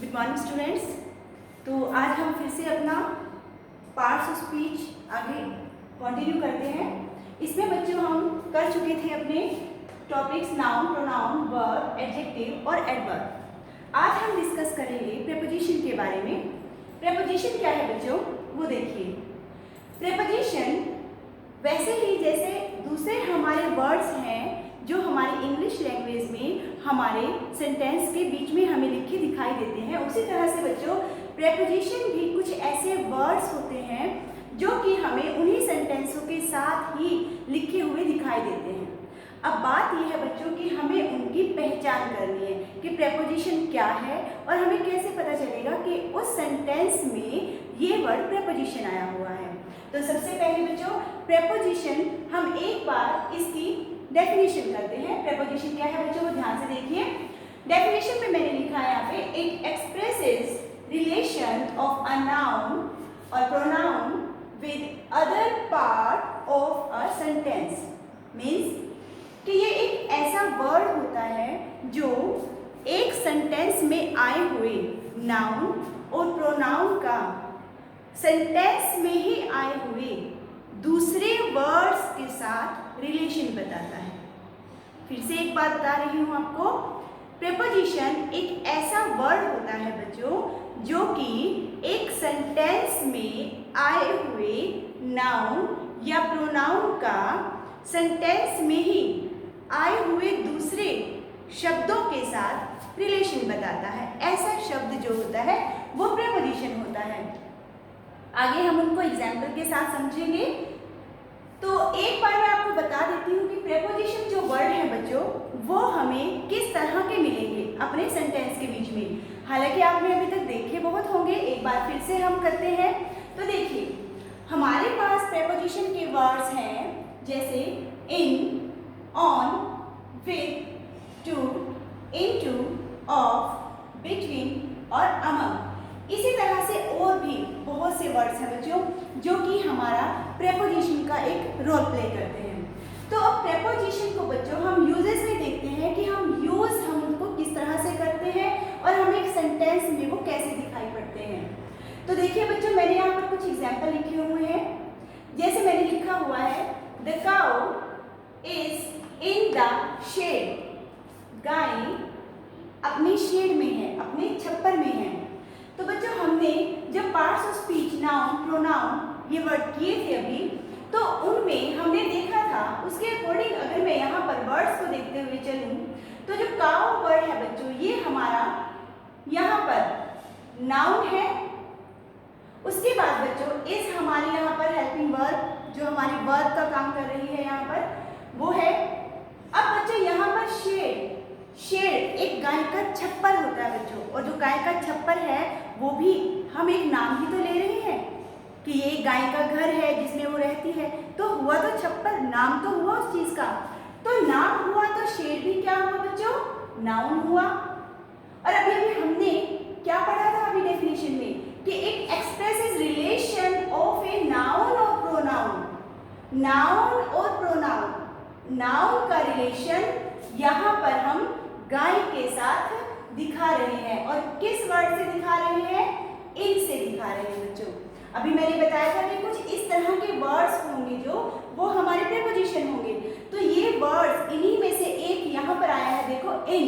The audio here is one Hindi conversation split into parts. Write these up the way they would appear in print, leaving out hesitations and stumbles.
Good morning students. तो आज हम फिर से अपना पार्ट्स ऑफ स्पीच आगे कंटिन्यू करते हैं। इसमें बच्चों हम कर चुके थे अपने topics noun, pronoun, verb, adjective और एडवर्ब। आज हम डिस्कस करेंगे प्रीपोजिशन के बारे में। प्रीपोजिशन क्या है बच्चों, वो देखिए। प्रीपोजिशन वैसे ही जैसे दूसरे हमारे वर्ड्स हैं जो हमारी इंग्लिश लैंग्वेज में हमारे सेंटेंस के बीच में हमें लिखे दिखाई देते हैं, उसी तरह से बच्चों प्रीपोजिशन भी कुछ ऐसे वर्ड्स होते हैं जो कि हमें उन्हीं सेंटेंसों के साथ ही लिखे हुए दिखाई देते हैं। अब बात यह है बच्चों कि हमें उनकी पहचान करनी है कि प्रीपोजिशन क्या है और हमें कैसे पता चलेगा कि उस सेंटेंस में ये वर्ड प्रीपोजिशन आया हुआ है। तो सबसे पहले बच्चों प्रीपोजिशन हम एक बार इसकी डेफिनेशन करते हैं। प्रीपोजिशन क्या है बच्चों, ध्यान से देखिए। डेफिनेशन में मैंने लिखा है यहाँ पे, it expresses relation of a noun और pronoun with other part of a sentence. Means कि ये एक ऐसा वर्ड होता है जो एक सेंटेंस में आए हुए नाउन और प्रोनाउन का सेंटेंस में ही आए हुए दूसरे वर्ड्स के साथ रिलेशन बताता है। फिर से एक बात बता रही हूँ आपको, प्रीपोजिशन एक ऐसा वर्ड होता है बच्चों जो कि एक सेंटेंस में आए हुए नाउन या प्रोनाउन का सेंटेंस में ही आए हुए दूसरे शब्दों के साथ रिलेशन बताता है। ऐसा शब्द जो होता है वो प्रीपोजिशन होता है। आगे हम उनको एग्जाम्पल के साथ समझेंगे। तो एक बार मैं आपको बता देती हूँ कि प्रीपोजिशन जो वर्ड है बच्चों वो हमें किस तरह के मिलेंगे अपने सेंटेंस के बीच में। हालांकि आपने अभी तक देखे बहुत होंगे, एक बार फिर से हम करते हैं। तो देखिए हमारे पास प्रीपोजिशन के वर्ड्स हैं जैसे in, on, with, to, into, of, between और अमंग। इसी तरह से और भी बहुत से वर्ड्स हैं बच्चों जो कि हमारा प्रीपोजिशन का एक रोल प्ले करते हैं। तो अब प्रीपोजिशन को बच्चों हम यूजेस में देखते हैं कि हम उनको किस तरह से करते हैं और हम एक सेंटेंस में वो कैसे दिखाई पड़ते हैं। तो देखिए बच्चों मैंने यहाँ पर कुछ एग्जाम्पल लिखे हुए हैं। जैसे मैंने लिखा हुआ है the cow is in the shed. गाय अपने शेड में है, अपने छप्पर में है। तो बच्चों हमने जब parts of speech noun, pronoun ये वर्ड किए थे अभी, तो उनमें हमने देखा था उसके अकॉर्डिंग अगर मैं यहाँ पर वर्ड्स को देखते हुए चलूँ तो जो काउ वर्ड है बच्चों ये हमारा यहाँ पर नाउन है। उसके बाद बच्चों इस हमारी यहाँ पर हेल्पिंग वर्ब जो हमारी वर्ब का काम कर रही है यहाँ पर वो है। अब बच्चों यहाँ पर शेड एक गाय का छप्पर होता है बच्चों, और जो गाय का छप्पर है वो भी हम एक नाम ही तो ले रहे हैं कि ये गाय का घर है जिसमें वो रहती है। तो हुआ तो छप्पर, नाम तो हुआ उस चीज का। तो नाम हुआ तो शेड भी क्या हुआ बच्चों, नाउन हुआ। और अभी अभी हमने क्या पढ़ा था अभी डेफिनेशन में कि it expresses relation of a noun और प्रोनाउन। नाउन और प्रोनाउन, नाउन का रिलेशन यहाँ पर हम गाय के साथ दिखा रहे हैं। और किस वर्ड से दिखा रहे हैं, इन से दिखा रहे हैं बच्चों। अभी मैंने बताया था कि कुछ इस तरह के वर्ड्स होंगे जो वो हमारे प्रीपोजिशन होंगे। तो ये वर्ड्स इन्हीं में से एक यहाँ पर आया है, देखो इन।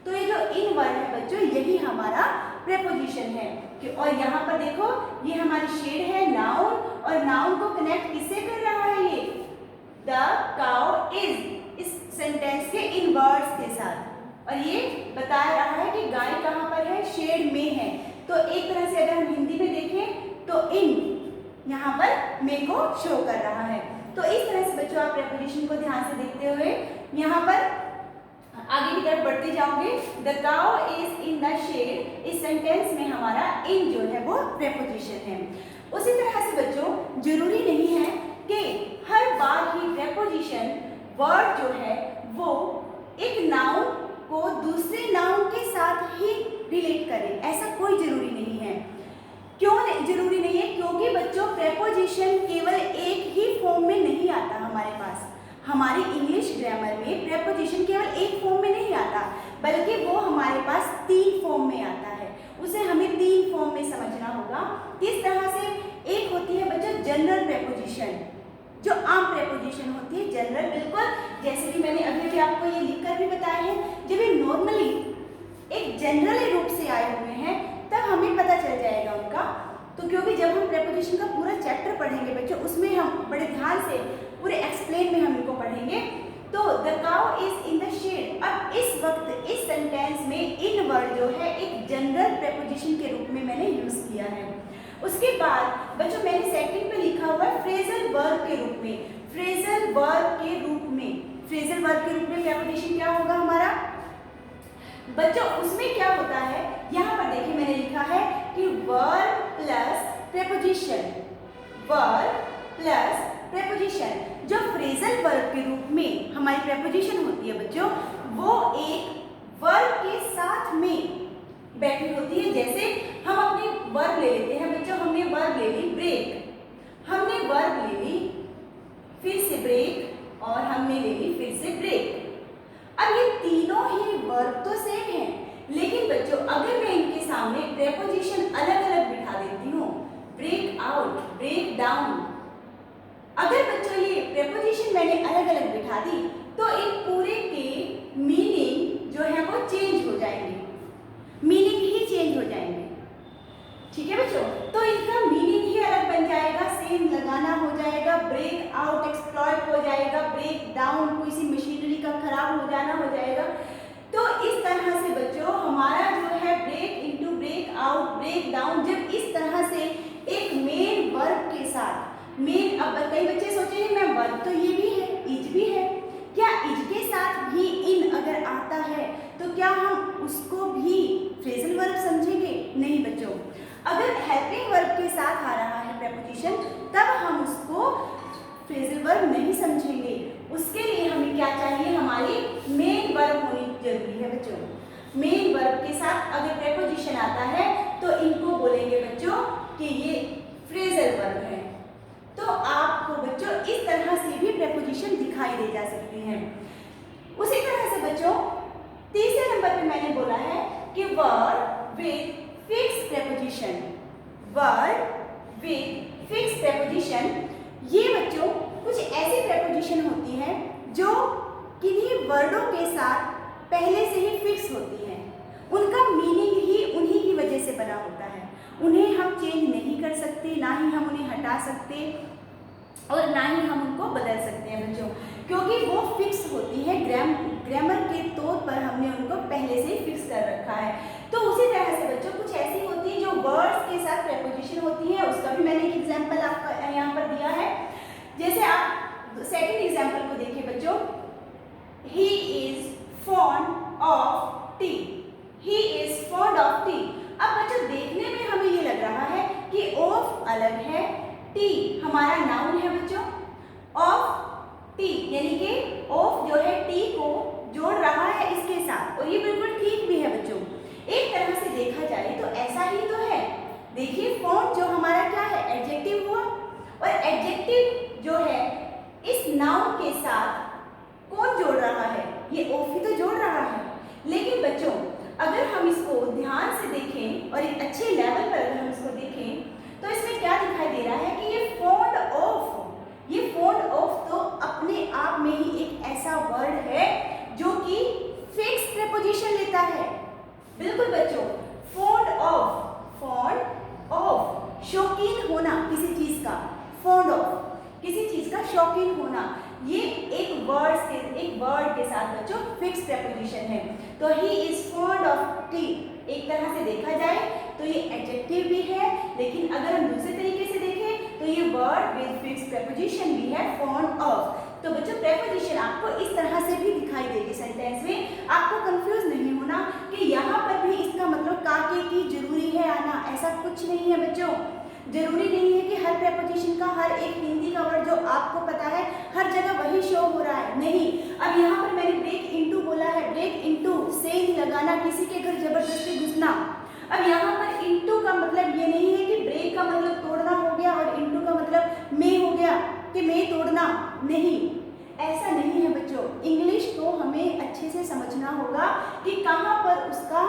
तो ये जो इन वर्ड है बच्चों यही हमारा प्रीपोजिशन है कि, और यहाँ पर देखो ये हमारी शेड है नाउन, और नाउन को कनेक्ट किससे कर रहा है ये, द काउ इज, इस सेंटेंस के इन वर्ड्स के साथ। और ये बता रहा है कि गाय कहाँ पर है, शेड में है। तो एक तरह से अगर हम हिंदी में देखें तो इन यहाँ पर मे को शो कर रहा है। तो इस तरह से बच्चों आप प्रीपोजिशन को ध्यान से देखते हुए यहाँ पर आगे की तरफ बढ़ते जाओगे। The cow is in the shed, इस सेंटेंस में हमारा इन जो है वो प्रीपोजिशन है। उसी तरह से बच्चों जरूरी नहीं है कि हर बार ही प्रीपोजिशन वर्ड जो है वो एक नाउन को दूसरे नाउन के साथ ही रिलेट करें, ऐसा कोई जरूरी नहीं है। क्यों जरूरी नहीं है, क्योंकि बच्चों प्रीपोजिशन केवल एक ही फॉर्म में नहीं आता हमारे पास। हमारी इंग्लिश ग्रामर में प्रीपोजिशन केवल एक फॉर्म में नहीं आता, बल्कि वो हमारे पास 3 फॉर्म में आता है। उसे हमें 3 फॉर्म में समझना होगा। किस तरह से? एक होती है बच्चों जनरल प्रेपोजिशन, जो आम प्रेपोजिशन होती है जनरल, बिल्कुल जैसे कि मैंने अभी भी आपको ये लिखकर भी बताया है। जब ये नॉर्मली एक जनरल रूप से आए हुए हैं तब हमें पता चल जाएगा उनका। तो क्योंकि जब हम प्रेपोजिशन का पूरा चैप्टर पढ़ेंगे बच्चों, उसमें हम बड़े ध्यान से पूरे एक्सप्लेन में हम इनको पढ़ेंगे। तो the cow is in the shed, अब इस वक्त इस सेंटेंस में इन वर्ड जो है एक जनरल प्रेपोजिशन के रूप में मैंने यूज किया है। उसके बाद बच्चों मैंने सेकंड पे लिखा हुआ है फ्रेजल वर्ब के रूप में। फ्रेजल वर्ब के रूप में, फ्रेजल वर्ब के रूप में प्रेपोजिशन क्या होगा हमारा बच्चों? उसमें क्या होता है, यहाँ पर देखिए मैंने लिखा है कि verb plus preposition, verb plus preposition. जो फ्रेजल वर्ब के रूप में हमारी प्रेपोजिशन होती है बच्चों, वो एक वर्ब के साथ में बैठी होती है। जैसे हम अपनी वर्ब ले लेते हैं बच्चों, हमने वर्ब ले ली ब्रेक, हमने वर्ब ले ली फिर से ब्रेक और हमने ले ली फिर से ब्रेक। अब ये तीनों ही वर्ब तो सेम है, लेकिन बच्चों अगर मैं इनके सामने प्रेपोजिशन अलग अलग बिठा देती हूँ, ब्रेक आउट, ब्रेक डाउन, अगर बच्चों ये प्रेपोजिशन मैंने अलग अलग बिठा दी तो इन पूरे के मीनिंग जो है वो चेंज हो जाएंगे, मीनिंग ही चेंज हो जाएंगे। ठीक है बच्चों, तो इनका मीनिंग ही अलग बन जाएगा, सेम लगाना हो जाएगा, ब्रेक आउट एक्सप्लॉइट हो जाएगा, ब्रेक डाउन किसी मशीनरी का खराब हो जाना हो जाएगा। तो इस तरह से बच्चों हमारा जो है break into, break out, break down, जब इस तरह से एक मेन वर्ब के साथ मेन, अब कई बच्चे सोचेंगे मैम वर्ब तो ये भी है, इज भी है, क्या इज के साथ भी इन अगर आता है तो क्या हम उसको भी फ्रेजल वर्ब समझेंगे? नहीं बच्चों, अगर हेल्पिंग वर्ब के साथ आ रहा है प्रेपोजिशन तब हम उसको फ्रेजल वर्ब नहीं समझेंगे। उसके लिए हमें क्या चाहिए, हमारी मेन वर्ब होनी जरूरी है बच्चों। मेन वर्ब के साथ अगर प्रेपोजिशन आता है तो इनको बोलेंगे बच्चों कि ये फ्रेजल वर्ब है। तो आपको बच्चों इस तरह से भी प्रेपोजिशन दिखाई दे जा सकती हैं। उसी तरह से बच्चों तीसरे नंबर पे मैंने बोला है कि word with fix preposition, word with fix preposition, ये बच्चों कुछ ऐसी प्रेपोजिशन होती है जो किन्हीं वर्डों के साथ पहले से ही फिक्स होती है, उनका मीनिंग ही उन्हीं की वजह से बना होता है, उन्हें हम चेंज नहीं कर सकते, ना ही हम उन्हें हटा सकते और ना ही हम उनको बदल सकते हैं बच्चों, क्योंकि वो फिक्स होती है, ग्रामर के तौर पर हमने उनको पहले से ही फिक्स कर रखा है। तो उसी तरह से बच्चों कुछ ऐसी होती है जो वर्ड्स के साथ प्रेपोजिशन होती है, उसका भी मैंने एक एग्जाम्पल आपका यहाँ पर दिया है। जैसे आप सेकेंड एग्जाम्पल को देखिए बच्चों, he is fond of T, he is fond of T. अब बच्चों देखने में हमें ये लग रहा है कि ऑफ अलग है, टी हमारा नाउन है बच्चों, ऑफ टी यानी कि ऑफ जो है टी को जोड़ रहा है इसके साथ, और ये बिल्कुल ठीक भी है बच्चों। एक तरह से देखा जाए तो ऐसा ही तो है। देखिए फॉन्ट जो हमारा क्या है, एडजेक्टिव हुआ, और एडजेक्टिव जो है इस नाउन के साथ कौन जोड़ रहा है, ये ऑफ ही तो जोड़ रहा है। लेकिन बच्चों अगर हम इसको ध्यान से देखें और एक अच्छे लेवल पर अगर हम इसको देखें तो इसमें क्या दिखाई दे रहा है कि ये फॉन्ड ऑफ, ये फॉन्ड ऑफ तो अपने आप में ही एक ऐसा वर्ड है जो कि फिक्स प्रेपोजिशन लेता है। बिल्कुल बच्चों, फॉन्ड ऑफ, फॉन्ड ऑफ शौकीन होना किसी चीज का, फॉन्ड ऑफ किसी चीज का शौकीन होना, ये एक वर्ड के साथ बच्चों फिक्स प्रेपोजिशन है। तो he is fond of T एक तरह से देखा जाए तो ये एडजेक्टिव भी है, लेकिन अगर हम दूसरे तरीके से देखें तो ये वर्ड विद फिक्स प्रेपोजिशन भी है, फॉन्ड ऑफ। तो बच्चों प्रेपोजिशन आपको इस तरह से भी दिखाई देगी सेंटेंस में, आपको कंफ्यूज नहीं होना कि यहाँ पर भी इसका मतलब काके की जरूरी है आना, ऐसा कुछ नहीं है बच्चों। जरूरी नहीं है कि हर प्रेपोजिशन का हर एक हिंदी का वर्ड जो आपको पता है हर जगह वही शो हो रहा है, नहीं। अब यहाँ पर मैंने ब्रेक इनटू बोला है, ब्रेक इनटू से ही लगाना, किसी के घर जबरदस्ती घुसना। अब यहाँ पर इनटू का मतलब ये नहीं है कि ब्रेक का मतलब तोड़ना हो गया और इनटू का मतलब में हो गया कि में तोड़ना, नहीं। ऐसा नहीं है बच्चों। इंग्लिश को हमें अच्छे से समझना होगा कि कहाँ पर उसका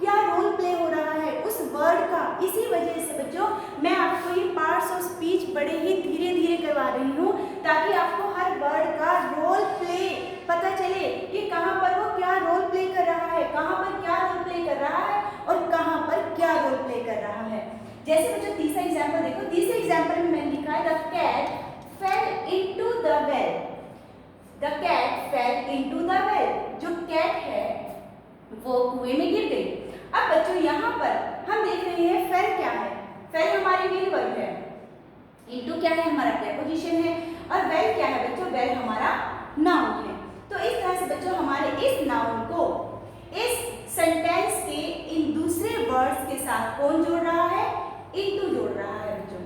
क्या रोल प्ले हो रहा है उस वर्ड का। इसी वजह से बच्चों मैं आपको ये पार्ट्स ऑफ स्पीच बड़े ही धीरे धीरे करवा रही हूँ, ताकि आपको हर वर्ड का रोल प्ले पता चले कि कहाँ पर वो क्या रोल प्ले कर रहा है, कहाँ पर क्या रोल प्ले कर रहा है और कहाँ पर क्या रोल प्ले कर रहा है। जैसे बच्चों तीसरा एग्जाम्पल देखो। तीसरे एग्जाम्पल में मैंने लिखा है the cat fell into the well. The cat fell into the well. जो कैट है वो कुएं में गिर गई। अब बच्चों यहाँ पर हम देख रहे हैं फेल क्या है। फेल हमारी मेन वर्ब है, इनटू क्या है हमारा प्रेपोजिशन है, और वेल क्या है बच्चों, वेल हमारा नाउन है। तो इस तरह से बच्चों हमारे इस नाउन को इस सेंटेंस के इन दूसरे वर्ड्स के साथ कौन जोड़ रहा है, इनटू जोड़ रहा है बच्चों।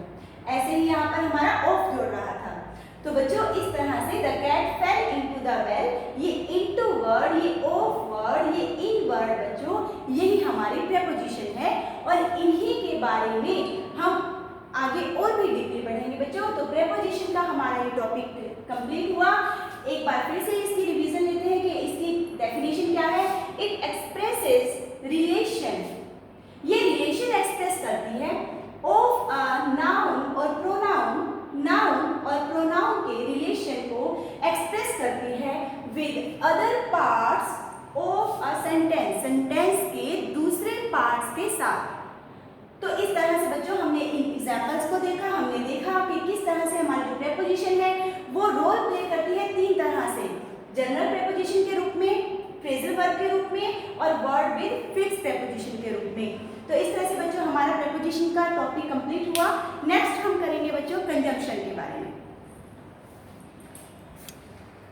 ऐसे ही यहाँ पर हमारा ऑफ जोड़ रहा था। तो बच्चों इस तरह से the cat fell into the well, ये इनटू वर्ड, ये ऑफ वर्ड, ये इन वर्ड बच्चों यही हमारी प्रेपोजिशन है, और इन्हीं के बारे में हम आगे और भी डीपली पढ़ेंगे बच्चों। तो प्रेपोजिशन का हमारा ये टॉपिक कंप्लीट हुआ। एक बार फिर से इसकी रिवीजन लेते हैं कि इसकी डेफिनेशन क्या है। इट एक्सप्रेसेस रिलेशन, ये रिलेशन एक्सप्रेस करती है ऑफ अ नाउन और प्रोनाउन, नाउन और प्रोनाउन के रिलेशन को एक्सप्रेस करती है with other parts of a sentence, sentence के दूसरे पार्ट्स के साथ। तो इस तरह से बच्चों हमने इन एग्जाम्पल्स को देखा। हमने देखा कि किस तरह से हमारी जो प्रेपोजिशन है वो रोल प्ले करती है तीन तरह से, जनरल प्रेपोजिशन के रूप में, फ्रेजल वर्ब के रूप में, और वर्ड विद फिक्स प्रेपोजिशन के रूप में। तो इस तरह से बच्चों हमारा प्रेपोजिशन का टॉपिक कंप्लीट हुआ। नेक्स्ट हम करेंगे बच्चों कंजंक्शन के बारे में।